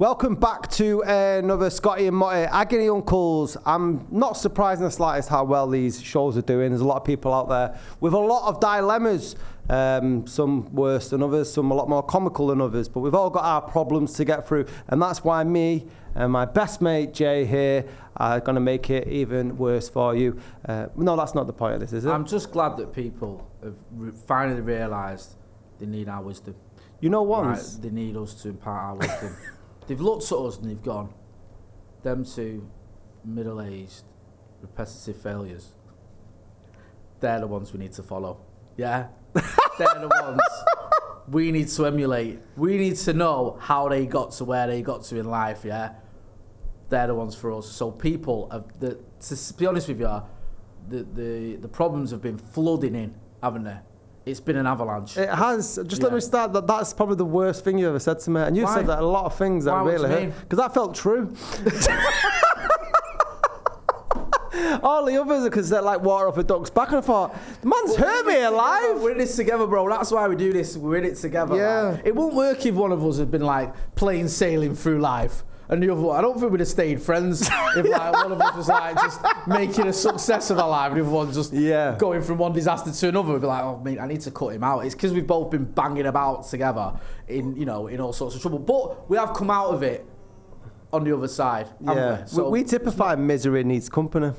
Welcome back to another Scotty and Motty Agony Uncles. I'm not surprised in the slightest how well these shows are doing. There's a lot of people out there with a lot of dilemmas, some worse than others, some a lot more comical than others, but we've all got our problems to get through, and that's why me and my best mate Jay here are going to make it even worse for you. No, that's not the point of this, is it? I'm just glad that people have finally realised they need our wisdom. You know, once they need us to impart our wisdom. They've looked at us and they've gone, them two middle-aged, repetitive failures, they're the ones we need to follow. Yeah? They're the ones we need to emulate. We need to know how they got to where they got to in life, yeah? They're the ones for us. So people, to be honest with you, the problems have been flooding in, haven't they? It's been an avalanche. It has. Just let me start. That's probably the worst thing you ever said to me. And you said that a lot of things that really hurt. Because that felt true. All the others are because they're like water off a duck's back. And I thought, the man's hurt me alive. We're in this together, bro. That's why we do this. We're in it together. Yeah. Like, it won't work if one of us had been like plain sailing through life. And the other one, I don't think we'd have stayed friends if like one of us was like just making a success of our life and the other one just going from one disaster to another. We'd be like, oh mate, I need to cut him out. It's because we've both been banging about together in all sorts of trouble. But we have come out of it on the other side. Yeah, so we typify misery needs company.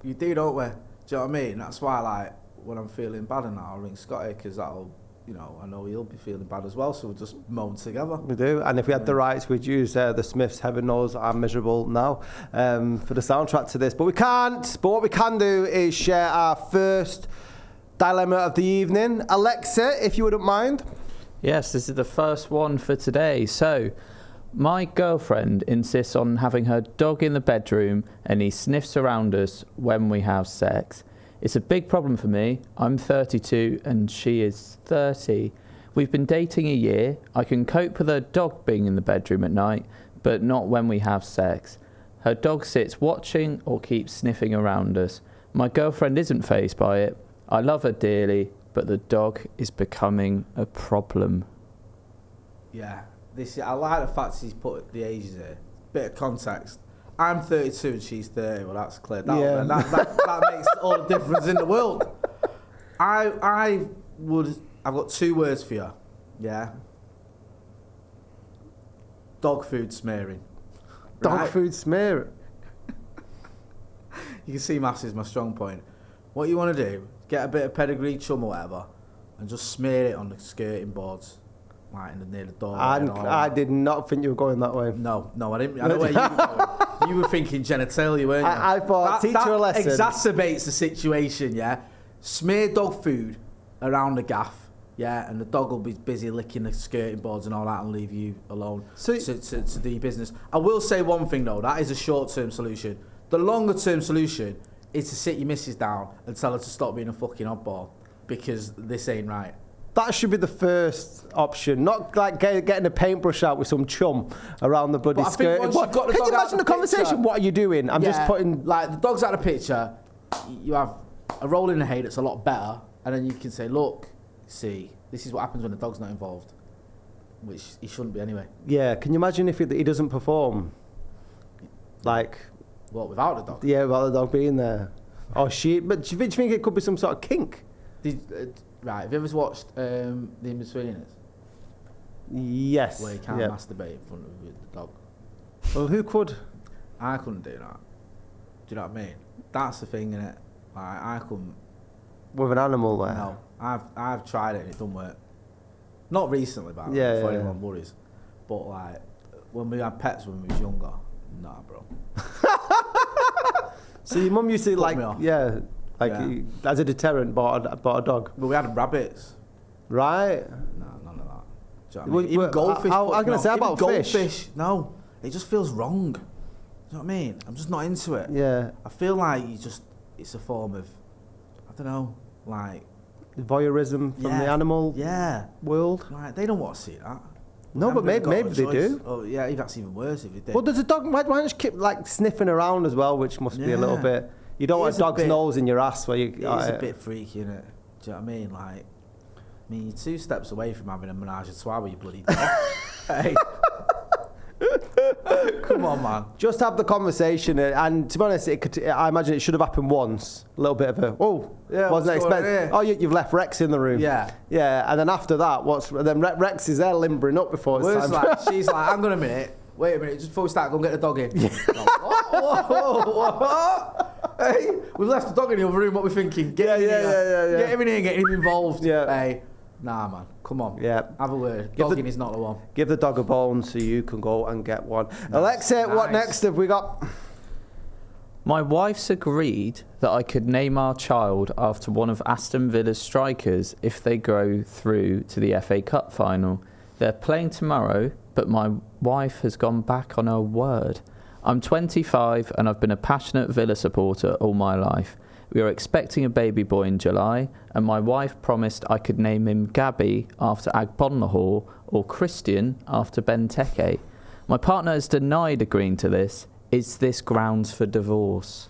You do, don't we? Do you know what I mean? That's why like when I'm feeling bad and I'll ring Scotty because that'll. I know he'll be feeling bad as well, so we'll just moan together. We do, and if we had the rights, we'd use the Smiths, Heaven Knows I'm Miserable Now, for the soundtrack to this. But we can't. But what we can do is share our first dilemma of the evening. Alexa, if you wouldn't mind. Yes, this is the first one for today. So, my girlfriend insists on having her dog in the bedroom, and he sniffs around us when we have sex. It's a big problem for me. I'm 32 and she is 30. We've been dating a year. I can cope with her dog being in the bedroom at night, but not when we have sex. Her dog sits watching or keeps sniffing around us. My girlfriend isn't fazed by it. I love her dearly, but the dog is becoming a problem. Yeah, I like the fact he's put the ages here. Bit of context. I'm 32 and she's 30. Well, that's clear. That makes all the difference in the world. I've got two words for you. Yeah. Dog food smearing. Dog food smearing. You can see maths is my strong point. What you want to do, get a bit of pedigree chum or whatever, and just smear it on the skirting boards. Right near the door. I did not think you were going that way. No, I didn't. I know where you were going. You were thinking genitalia, weren't you? I thought teach her a lesson. Exacerbates the situation, yeah? Smear dog food around the gaff, yeah? And the dog will be busy licking the skirting boards and all that and leave you alone to do your business. I will say one thing, though. That is a short-term solution. The longer-term solution is to sit your missus down and tell her to stop being a fucking oddball because this ain't right. That should be the first option, not like getting a paintbrush out with some chum around the bloody skirt. Can you imagine the conversation? What are you doing? I'm just putting... Like, the dog's out of the picture, you have a roll in the hay that's a lot better, and then you can say, look, see, this is what happens when the dog's not involved, which he shouldn't be anyway. Yeah, can you imagine if he doesn't perform? Like... What, without the dog? Yeah, without the dog being there. But do you think it could be some sort of kink? Right, have you ever watched The In-Betweeners? Yes. Where you can't masturbate in front of the dog. Well, who could? I couldn't do that. Do you know what I mean? That's the thing, innit? Like, I couldn't. With an animal there? No. I've tried it and it doesn't work. Not recently, but before anyone worries. But, like, when we had pets when we was younger, nah, bro. So your mum used to, like, as a deterrent, bought a dog? Well, we had rabbits. Right. No, none of that. Do you know what I mean? Even goldfish. I was going to say about goldfish. No, it just feels wrong. Do you know what I mean? I'm just not into it. Yeah. I feel like it's a form of, I don't know, like... voyeurism from the animal world. Like, they don't want to see that. No, but maybe they do. Oh, yeah, that's even worse if they did. Well, there's a dog, why don't you keep, like, sniffing around as well, which must be a little bit... You don't want a dog's nose in your ass where you... It's a bit freaky, innit? Do you know what I mean? Like, you're 2 steps away from having a menage a trois with your bloody dog. Hey. Come on, man. Just have the conversation, and to be honest, I imagine it should have happened once. A little bit of a wasn't expected. Oh, you've left Rex in the room. Yeah, and then after that, then Rex is there limbering up before it's time. She's like, hang on a minute. Wait a minute, just before we start, go and get the dog in. Whoa. Hey, we've left the dog in the other room. What we're thinking? Get him in here, get him involved. Yeah. Hey, nah, man, come on. Yeah. Have a word. Dogging is not the one. Give the dog a bone so you can go and get one. Nice. Alexa, what next have we got? My wife's agreed that I could name our child after one of Aston Villa's strikers if they go through to the FA Cup final. They're playing tomorrow, but my wife has gone back on her word. I'm 25 and I've been a passionate Villa supporter all my life. We are expecting a baby boy in July, and my wife promised I could name him Gabby after Agbonlahor or Christian after Benteke. My partner has denied agreeing to this. Is this grounds for divorce?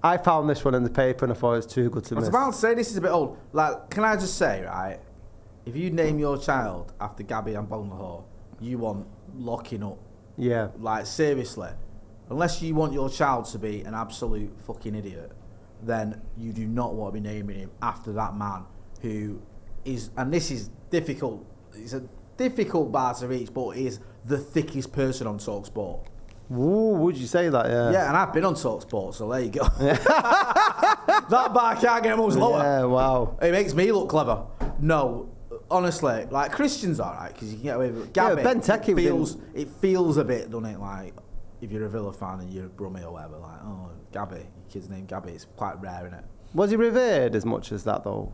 I found this one in the paper and I thought it was too good to miss. I was about to say this is a bit old. Like, can I just say, right? If you name your child after Gabby and Agbonlahor, you want locking up. Yeah. Like, seriously. Unless you want your child to be an absolute fucking idiot, then you do not want to be naming him after that man who is, and this is difficult, it's a difficult bar to reach, but is the thickest person on TalkSport. Ooh, would you say that? Yeah. Yeah, and I've been on TalkSport, so there you go. That bar can't get much lower. Yeah, wow. It makes me look clever. No, honestly, like, Christian's alright because you can get away with it. Gabby, Benteke it feels a bit, doesn't it? Like, if you're a Villa fan and you're a Brummie or whatever, like, oh, Gabby, your kid's named Gabby. It's quite rare, isn't it? Was he revered as much as that though?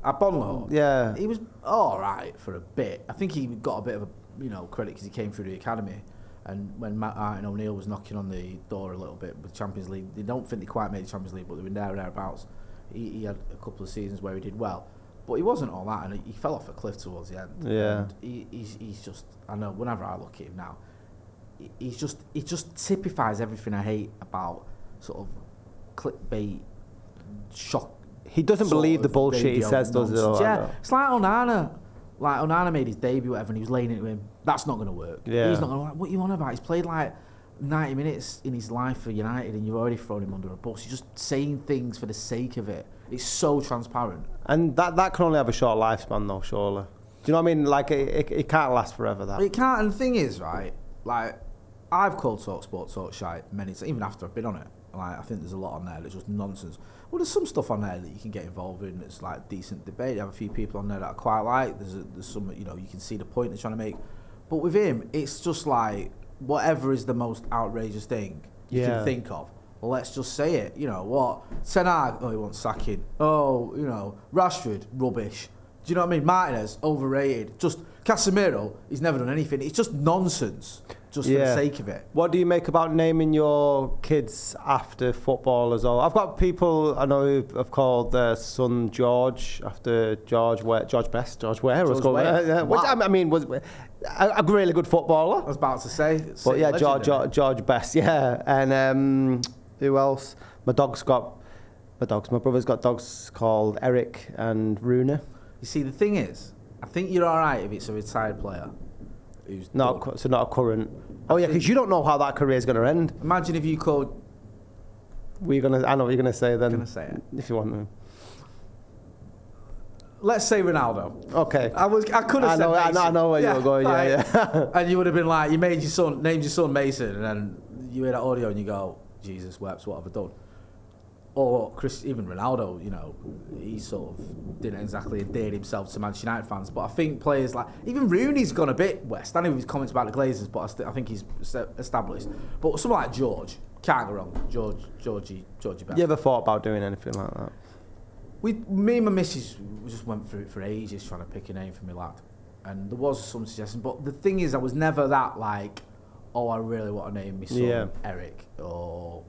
Agbonlahor? Yeah. He was alright for a bit. I think he got a bit of a credit because he came through the academy. And when Martin O'Neill was knocking on the door a little bit with Champions League, they don't think they quite made the Champions League, but they were thereabouts. He had a couple of seasons where he did well, but he wasn't all that, and he fell off a cliff towards the end. Yeah. And he's just, I know, whenever I look at him now, he just typifies everything I hate about sort of clickbait, shock. He doesn't believe the bullshit he says, does he? Yeah, it's like Onana. Like, Onana made his debut, whatever, and he was laying into him. That's not going to work. Yeah. He's not going to, like, what are you on about? He's played like 90 minutes in his life for United, and you've already thrown him under a bus. He's just saying things for the sake of it. It's so transparent. And that can only have a short lifespan, though, surely. Do you know what I mean? Like, it can't last forever, that. It can't, and the thing is, right, like, I've called TalkSport talk shite many times, even after I've been on it. Like, I think there's a lot on there that's just nonsense. Well, there's some stuff on there that you can get involved in that's like decent debate. You have a few people on there that I quite like. There's some, you can see the point they're trying to make. But with him, it's just like, whatever is the most outrageous thing you can think of, well, let's just say it. You know what? Ten Hag, he wants sacking. Oh, Rashford, rubbish. Do you know what I mean? Martinez, overrated. Just Casemiro, he's never done anything. It's just nonsense, just for the sake of it. What do you make about naming your kids after footballers? I've got people I know who have called their son George after George Best. George Ware. Wow. Which, I mean, was a really good footballer. I was about to say. But yeah, George Best, yeah. And who else? My brother's got dogs called Eric and Runa. You see, the thing is, I think you're all right if it's a retired player who's not a current. Oh yeah, because you don't know how that career is going to end. Imagine if you called. I know what you're going to say then. I'm going to say it if you want to. Let's say Ronaldo. Okay. I could have said Mason. I know where you were going. Yeah. And you would have been like, you named your son Mason, and then you hear that audio and you go, Jesus wept, what have I done? Or even Ronaldo, he sort of didn't exactly endear himself to Manchester United fans. But I think players like, even Rooney's gone a bit west. I know his comments about the Glazers, but I think he's established. But someone like George, can't go wrong. Georgie Best. You ever thought about doing anything like that? Me and my missus just went through it for ages trying to pick a name for my lad. And there was some suggestion. But the thing is, I was never that like, oh, I really want to name my son Eric or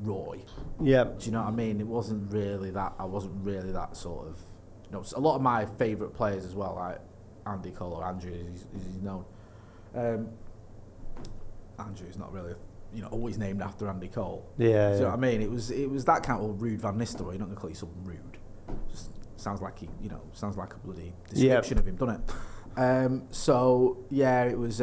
Roy. Yeah. Do you know what I mean? It wasn't really that. I wasn't really that sort of. A lot of my favourite players as well, like Andy Cole or Andrew, as he's known. Andrew is not really, always named after Andy Cole. Yeah. Do you know what I mean? It was that kind of rude Van Nistelrooy. You're not going to call you something rude. Just sounds like sounds like a bloody description of him, doesn't it? So yeah, it was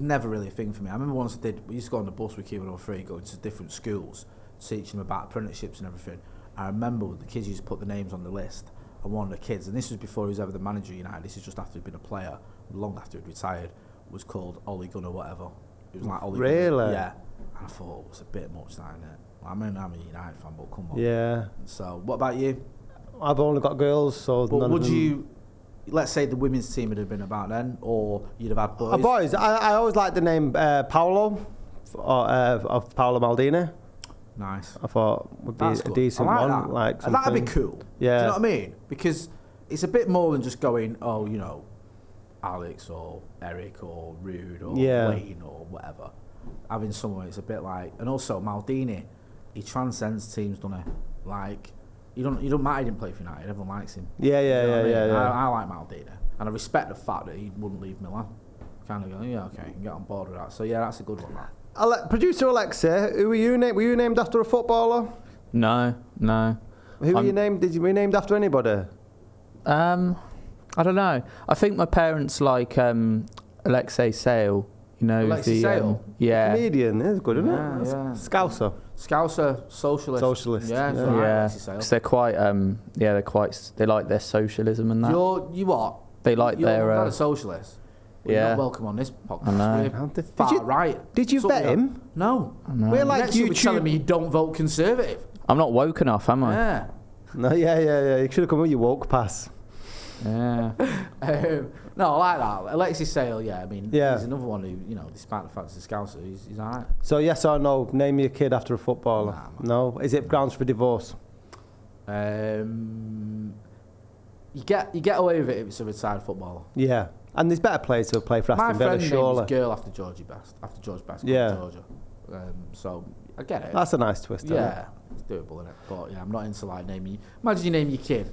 never really a thing for me. I remember once we used to go on the bus with Q103, going to different schools, teaching them about apprenticeships and everything. I remember the kids used to put the names on the list, and one of the kids, and this was before he was ever the manager of United, this is just after he'd been a player, long after he'd retired, was called Ollie Gunner whatever. It was like Ollie really? Gunner. Yeah. And I thought it was a bit much, that, innit? I mean, I'm a United fan, but come on. Yeah. So, what about you? I've only got girls, so... But would you... Let's say the women's team would have been about then, or you'd have had boys. Boys, I always liked the name Paolo, of Paolo Maldini. Nice. I thought would be That's a good. decent I like one. that. Like And that'd be something. cool. Yeah. Do you know what I mean? Because it's a bit more than just going, oh, you know, Alex or Eric or Rude or Wayne or whatever. Having someone, it's a bit like, and also Maldini, he transcends teams, doesn't he? Like, you don't matter he didn't play for United, everyone likes him. Yeah, You know what I mean? yeah. I like Maldini, and I respect the fact that he wouldn't leave Milan. Kind of go, yeah, okay, you can get on board with that. So yeah, that's a good one. That. Producer Alexa, who were you named? Were you named after a footballer? No. Who were you named? Did you be named after anybody? I don't know. I think my parents like Alexei Sale. You know, Alexei Sale? Yeah. Comedian, it's good, isn't it? Yeah. Scouser. Scouser, socialist. Socialist. Yeah, Yeah. so I like Yeah. Alexei Sale. 'Cause they're quite. They like their socialism and that. You what? They like You're their. not a socialist. Well, you're Yeah. not welcome on this podcast. I know. We're far right. Did you Sort vet of- him? No. We're like Next you'll be telling YouTube. me you don't vote Conservative. I'm not woke enough, am I? Yeah. No, yeah. You should have come with your woke pass. Yeah. No, I like that. Alexis Sale, yeah. I mean, Yeah. he's another one who, you know, despite the fact he's a Scouser, he's all right. So yes or no? Name your kid after a footballer. No. Is it grounds for divorce? You get away with it if it's a retired footballer. Yeah. And there's better players who play for My Aston Villa, friend named surely. his girl after Georgie Best, after George Best, Yeah. Georgia. So I get it. That's a nice twist. isn't it? Yeah, it's doable, isn't it? But yeah, I'm not into like naming. Imagine you name your kid,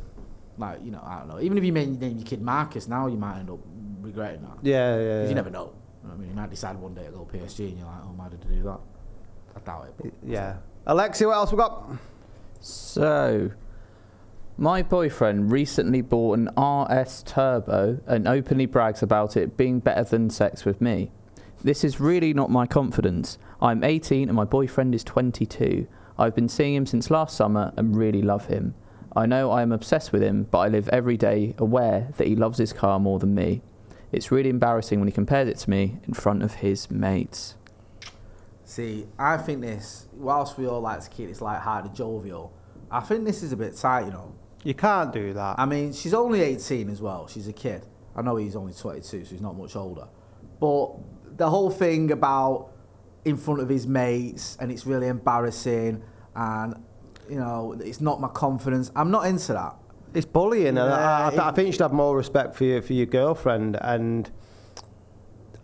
like, you know, I don't know. Even if you name your kid Marcus, now you might end up regretting that. Yeah. Because you never know. I mean, you might decide one day to go PSG, and you're like, oh, why did I do that? I doubt it. But Yeah. Alexi, what else we got? So, my boyfriend recently bought an RS Turbo and openly brags about it being better than sex with me. This is really not my confidence. I'm 18 and my boyfriend is 22. I've been seeing him since last summer and really love him. I know I am obsessed with him, but I live every day aware that he loves his car more than me. It's really embarrassing when he compares it to me in front of his mates. see, I think this, whilst we all like to keep this light-hearted, jovial, I think this is a bit tight, you know. You can't do that. I mean, she's only 18 as well. She's a kid. I know he's only 22, so he's not much older. But the whole thing about in front of his mates, and it's really embarrassing, and, you know, it's not my confidence. I'm not into that. It's bullying, and Yeah, I think you should have more respect for your girlfriend. And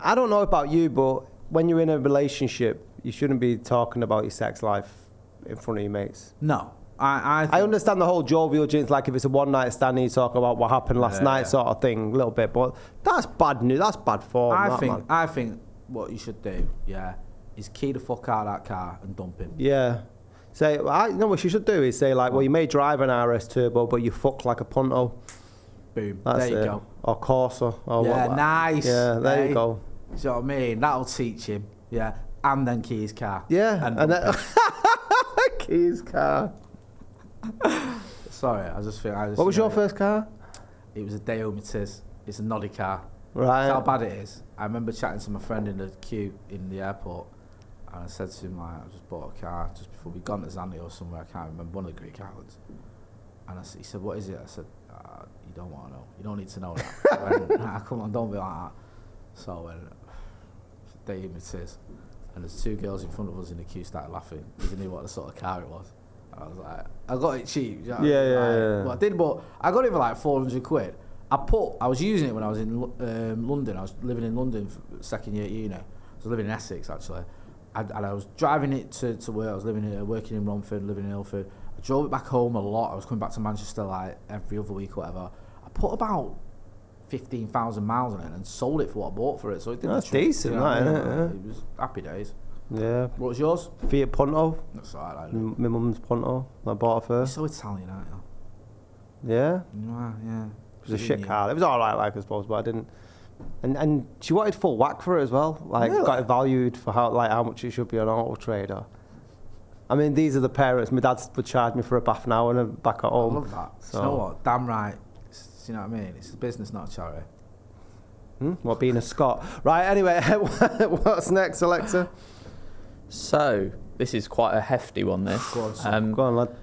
I don't know about you, but when you're in a relationship, you shouldn't be talking about your sex life in front of your mates. No. I understand the whole jovial jinx, like if it's a one-night stand, you talk about what happened last night sort of thing, a little bit. But that's bad news. That's bad form. I think what you should do, is key the fuck out of that car and dump him. Yeah. Say, you know what you should do is say, like, well, you may drive an RS Turbo, but you fuck like a Punto. Boom. That's there you it. go. Or Corsa. Or Nice. Yeah, there you go. Do you know what I mean? That'll teach him. Yeah. And then key his car. Yeah. And then Keys car. Sorry, What was your first car? It was a Deo Matiz. It's a noddy car. Right. That's how bad it is. I remember chatting to my friend in the queue in the airport, and I said to him, like, I just bought a car just before we'd gone to Zandi or somewhere, I can't remember, one of the Greek islands. And he said, what is it? I said, you don't want to know. You don't need to know that. I went, nah, come on, don't be like that. So I went, Deo Matiz. And there's two girls in front of us in the queue started laughing because they knew what the sort of car it was. I was like, I got it cheap. You know? Yeah. Well, I did, but I got it for like 400 quid. I was using it when I was in London. I was living in London for second year at uni. I was living in Essex actually. And I was driving it to work. I was working in Romford, living in Ilford. I drove it back home a lot. I was coming back to Manchester like every other week or whatever. I put about 15,000 miles on it and sold it for what I bought for it. So it didn't. That's decent, you know what I right? mean? Yeah. It was happy days. Yeah. What was yours? Fiat Punto. That's alright. My mum's Punto. I bought it You're first. so Italian, aren't you? Yeah. You are, yeah. It was a shit car. It was alright, like, I suppose, but I didn't And she wanted full whack for it as well. Like, Really? got it valued for how much it should be on Auto Trader. I mean, these are the parents. My dad would charge me for a bath now and I'm back at I home. love that. So. You know what? Damn right. You know what I mean? It's a business, not a charity. What, being a Scot? Right, anyway, what's next, Alexa? So, this is quite a hefty one, this. Go on, son. Go on, lad.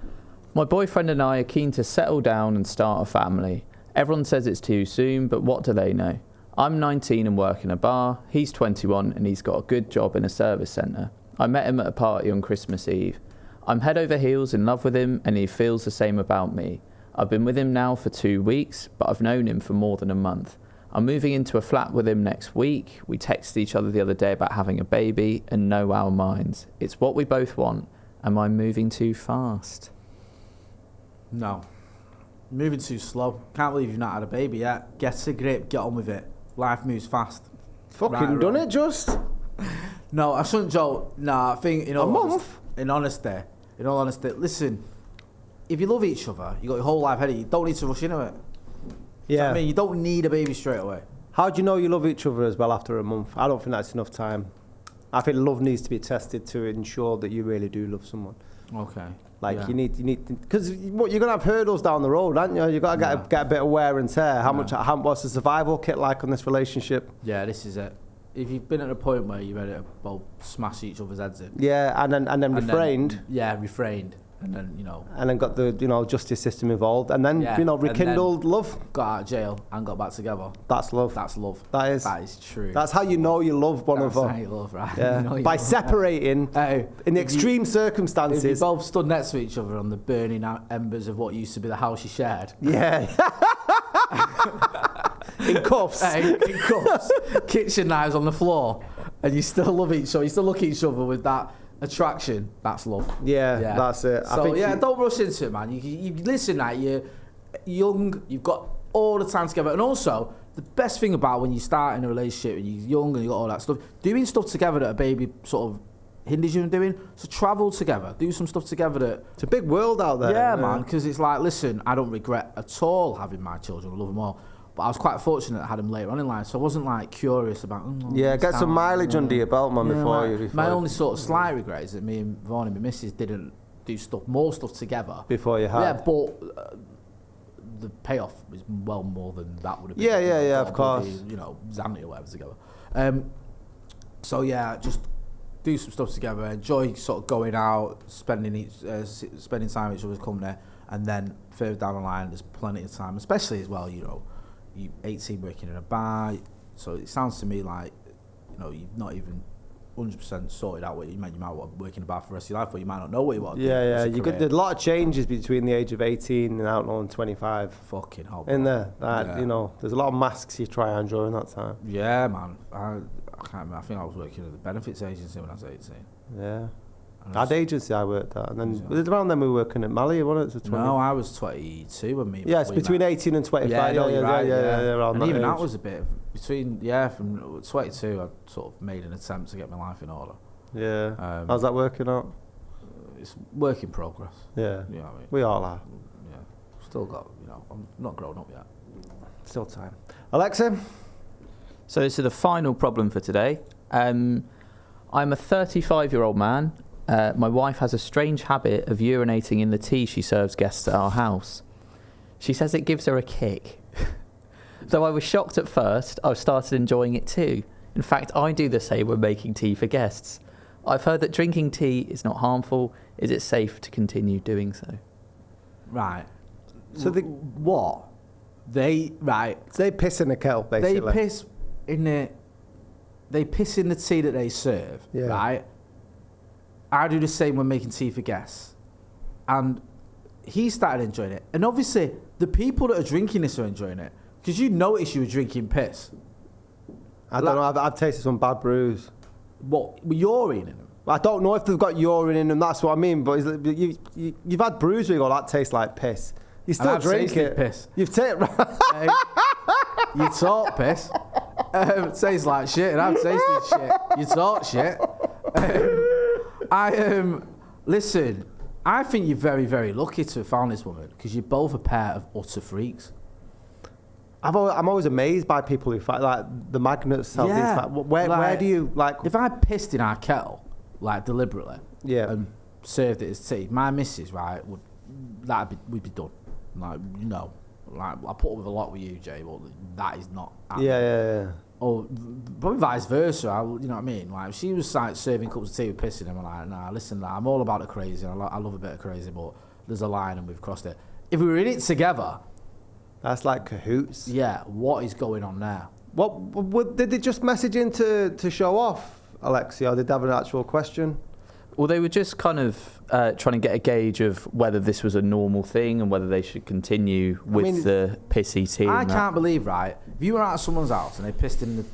My boyfriend and I are keen to settle down and start a family. Everyone says it's too soon, but what do they know? I'm 19 and work in a bar. He's 21 and he's got a good job in a service centre. I met him at a party on Christmas Eve. I'm head over heels in love with him and he feels the same about me. I've been with him now for 2 weeks, but I've known him for more than a month. I'm moving into a flat with him next week. We texted each other the other day about having a baby and know our minds. It's what we both want. Am I moving too fast? No. Moving too slow. Can't believe you've not had a baby yet. Get a grip, get on with it. Life moves fast. Fucking done it, just. No, I shouldn't joke. Nah, I think, A month? In all honesty, listen, if you love each other, you got your whole life ahead of you, you don't need to rush into it. Yeah. I mean, you don't need a baby straight away. How do you know you love each other as well after a month? I don't think that's enough time. I think love needs to be tested to ensure that you really do love someone. Okay. Like, yeah. you need, because you're going to have hurdles down the road, aren't you? You've got to get a bit of wear and tear. What's the survival kit like on this relationship? Yeah, this is it. If you've been at a point where you're ready to both smash each other's heads in. Yeah, and then refrained. Refrained. And then, And then got the, justice system involved. And then, rekindled love. Got out of jail and got back together. That's love. That's love. That is true. That's how you know you love one That's another. how you love, right? Yeah. You know you By love. separating in extreme circumstances. If you both stood next to each other on the burning embers of what used to be the house you shared. Yeah. In cuffs. In cuffs. Kitchen knives on the floor. And you still love each other. You still look at each other with that attraction. That's love. Yeah, that's it. So, don't rush into it, man. You listen, like, you're young, you've got all the time together. And also, the best thing about when you start in a relationship and you're young and you got all that stuff, doing stuff together that a baby sort of hinders you in doing. So travel together, do some stuff together that... It's a big world out there. Yeah, man, because it's like, listen, I don't regret at all having my children. I love them all. But I was quite fortunate I had them later on in life, so I wasn't like curious about... Get some mileage under your belt, man, before my only sort of slight regret is that me and Vaughan and my missus didn't do more stuff together. Before you had. Yeah, but the payoff is well more than that would have been. Yeah, of course. Zanny or whatever together. Just do some stuff together, enjoy sort of going out, spending time with each other's company, and then further down the line, there's plenty of time, especially as well, you 18 working in a bar, so it sounds to me like, you're not even 100% sorted out what you might want to work in a bar for the rest of your life, or you might not know what you want. There's a lot of changes between the age of 18 and out on 25. Fucking hell. In there, there's a lot of masks you try on during that time. Yeah, man. I can't remember. I think I was working at the benefits agency when I was 18. Yeah. At agency I worked at, and then was it around then we were working at Mally, wasn't it? No, I was 22 when me. Yeah, it's between 18 and 25. And even that was a bit from 22 I sort of made an attempt to get my life in order. Yeah. How's that working out? It's work in progress. Yeah. You know what I mean? We all are. Yeah. Still got, I'm not grown up yet. Still time. Alexa? So this is the final problem for today. I'm a 35-year-old man. My wife has a strange habit of urinating in the tea she serves guests at our house. She says it gives her a kick. Though I was shocked at first, I've started enjoying it too. In fact, I do the same when making tea for guests. I've heard that drinking tea is not harmful. Is it safe to continue doing so? Right. So what? They piss in the kettle, basically. They piss in the tea that they serve, right? I do the same when making tea for guests. And he started enjoying it. And obviously, the people that are drinking this are enjoying it. Because you notice you were drinking piss. I don't know, I've tasted some bad brews. What? Urine in them? I don't know if they've got urine in them, that's what I mean. But you've had brews where you go, that tastes like piss. You still drink it. Piss. You've taken... You talk piss. It tastes like shit, and I've tasted shit. You talk shit. Listen, I think you're very, very lucky to have found this woman because you're both a pair of utter freaks. I'm always amazed by people who fight like the magnets. Have Yeah. these, where do you like? If I pissed in our kettle, like deliberately, Yeah. and served it as tea, my missus, right, we'd be done. Like, like I put up with a lot with you, Jay, but that is not. Yeah. Or probably vice versa. You know what I mean? Like, if she was like serving cups of tea with pissing, I'm like, nah, listen, I'm all about the crazy. And I love a bit of crazy, but there's a line and we've crossed it. If we were in it together, That's like cahoots. yeah, what is going on there? What did they just message in to show off, Alexia, or did they have an actual question? Well, they were just kind of trying to get a gauge of whether this was a normal thing and whether they should continue with the pissy tea. I can't believe, right? If you were out at someone's house and they pissed in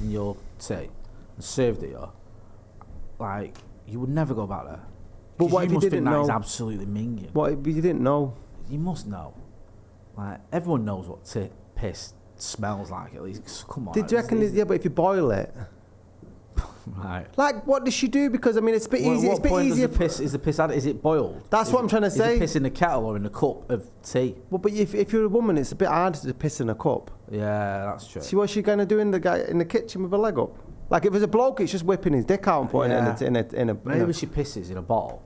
your tea and served it you, like, you would never go back there. But what if you didn't know? That is absolutely minging. What if you didn't know? You must know. Like, everyone knows what piss smells like, at least. Come on. Did you reckon? Yeah, but if you boil it, right. like, what does she do? Because I mean, it's a bit easy. It's a bit easier. Is the piss added? Is it boiled? That's what I'm trying to say. Is the piss in a kettle or in a cup of tea? Well, but if you're a woman, it's a bit harder to piss in a cup. Yeah, that's true. See, what's she going to do in the kitchen with her leg up? Like, if there's a bloke, it's just whipping his dick out and putting it in a. Maybe she pisses in a bottle.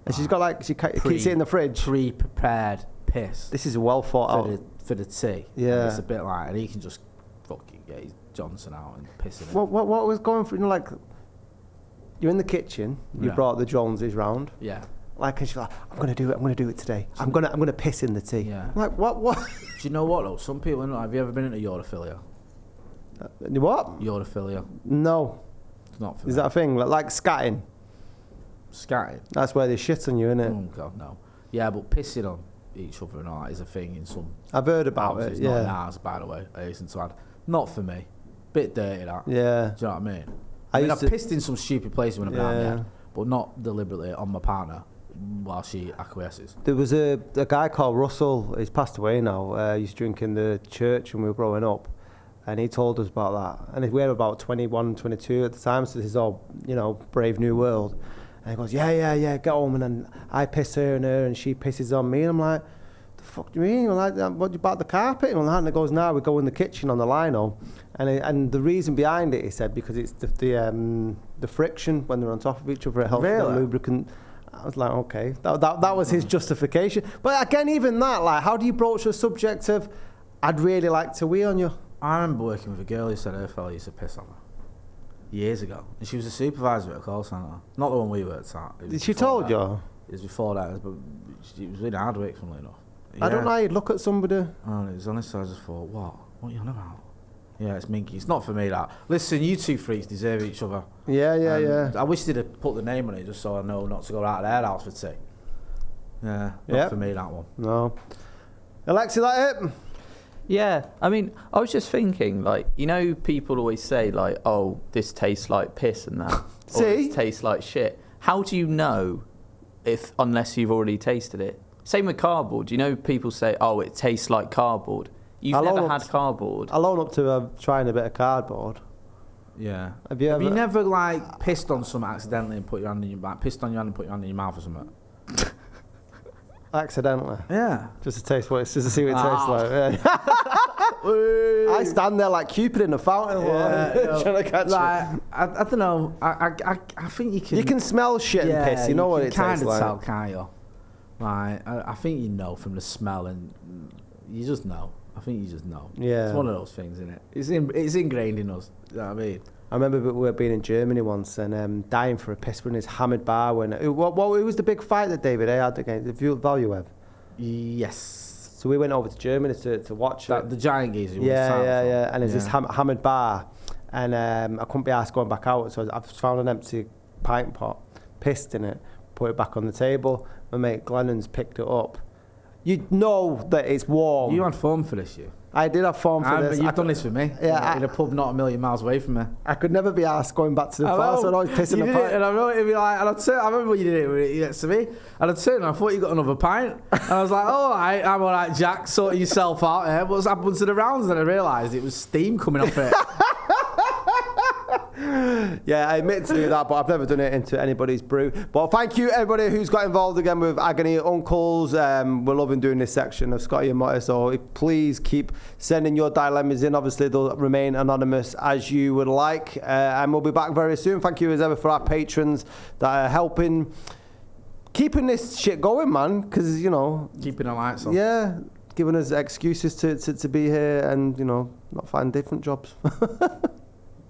And she's got like she keeps it in the fridge. Pre-prepared piss. This is well thought out for the tea. Yeah. And it's a bit like, and he can just fucking get his Johnson out and piss in it. What was going through? Like, you're in the kitchen. You brought the Joneses round. Yeah. Like, and she's like, I'm gonna do it today. I'm gonna piss in the tea. Yeah. Like, what? Do you know what though? Some people, have you ever been into urophilia? What? Urophilia. No. It's not for Is me. that a thing? Like scatting. Scatting? That's where they shit on you, innit? Oh God, no. Yeah, but pissing on each other and all that is a thing in some. I've heard about houses. it. Not in Yeah. ours, by the way. I hasten to add. Not for me. Bit dirty that. Yeah. Do you know what I mean? I've pissed in some stupid places when I've been out, yeah, but not deliberately on my partner while she acquiesces. There was a guy called Russell. He's passed away now. He used to drink in the church when we were growing up. And he told us about that. And we were about 21, 22 at the time, so this is all, brave new world. And he goes, yeah, get home. And then I piss her, and she pisses on me. And I'm like, the fuck do you mean? Like, what about the carpet? And he goes, we go in the kitchen on the lino. And the reason behind it, he said, because it's the friction when they're on top of each other, it helps the lubricant. I was like, okay, that was his justification. But again, even that, like, how do you broach the subject of, I'd really like to wee on you? I remember working with a girl who said her fella used to piss on her years ago, and she was a supervisor at a call centre. Not the one we worked at. She told you? It was before that, but it was in Hardwick, funnily enough. I don't know how you'd look at somebody. Oh, it was honestly, I just thought, what are you on about? Yeah, it's minky. It's not for me, that. Listen, you two freaks deserve each other. Yeah. I wish they'd have put the name on it just so I know not to go out of their house for tea. Yeah, not for me, that one. No. Alexi, that it? Yeah, I mean, I was just thinking, like, people always say, like, oh, this tastes like piss and that. See? Or this tastes like shit. How do you know unless you've already tasted it? Same with cardboard. People say, oh, it tastes like cardboard. You've never had cardboard. I'll own up to trying a bit of cardboard. Yeah. Have you never, like, pissed on something accidentally and put your hand in your mouth? Pissed on your hand and put your hand in your mouth or something? Accidentally? Yeah. Just to taste just to see what it tastes like. Yeah. I stand there like Cupid in a fountain, trying to catch it. I don't know. I think you can. You can smell shit and piss. You know what it tastes like. You can kind of tell, can't you? Like, I think you know from the smell, and you just know. I think you just know. Yeah. It's one of those things, isn't it? It's ingrained in us. You know what I mean? I remember we were being in Germany once and dying for a piss when his hammered bar when it was the big fight that David A had against the Value Web. Yes. So we went over to Germany to watch it. The giant geezer. Yeah. And there's this hammered bar, and I couldn't be asked going back out, so I've found an empty pint pot, pissed in it, put it back on the table. My mate Glennon's picked it up. You know that it's warm. You had fun for this, you. I did have fun for this. But you've done this with me. Yeah, in a pub not a million miles away from me. I could never be asked going back to the bar, so I'd always piss in the pint. And I know it'd be like, I remember when you did it next to me, and I turned and I thought you got another pint. And I was like, oh, I'm all right, Jack, sorting yourself out here. What's happened to the rounds? And then I realised it was steam coming off it. Yeah, I admit to do that, but I've never done it into anybody's brew. But thank you, everybody who's got involved again with Agony Uncles. We're loving doing this section of Scotty and Motty, so please keep sending your dilemmas in. Obviously, they'll remain anonymous as you would like. And we'll be back very soon. Thank you as ever for our patrons that are helping, keeping this shit going, man, because, you know... Keeping the lights on. Yeah, giving us excuses to be here and, you know, not find different jobs.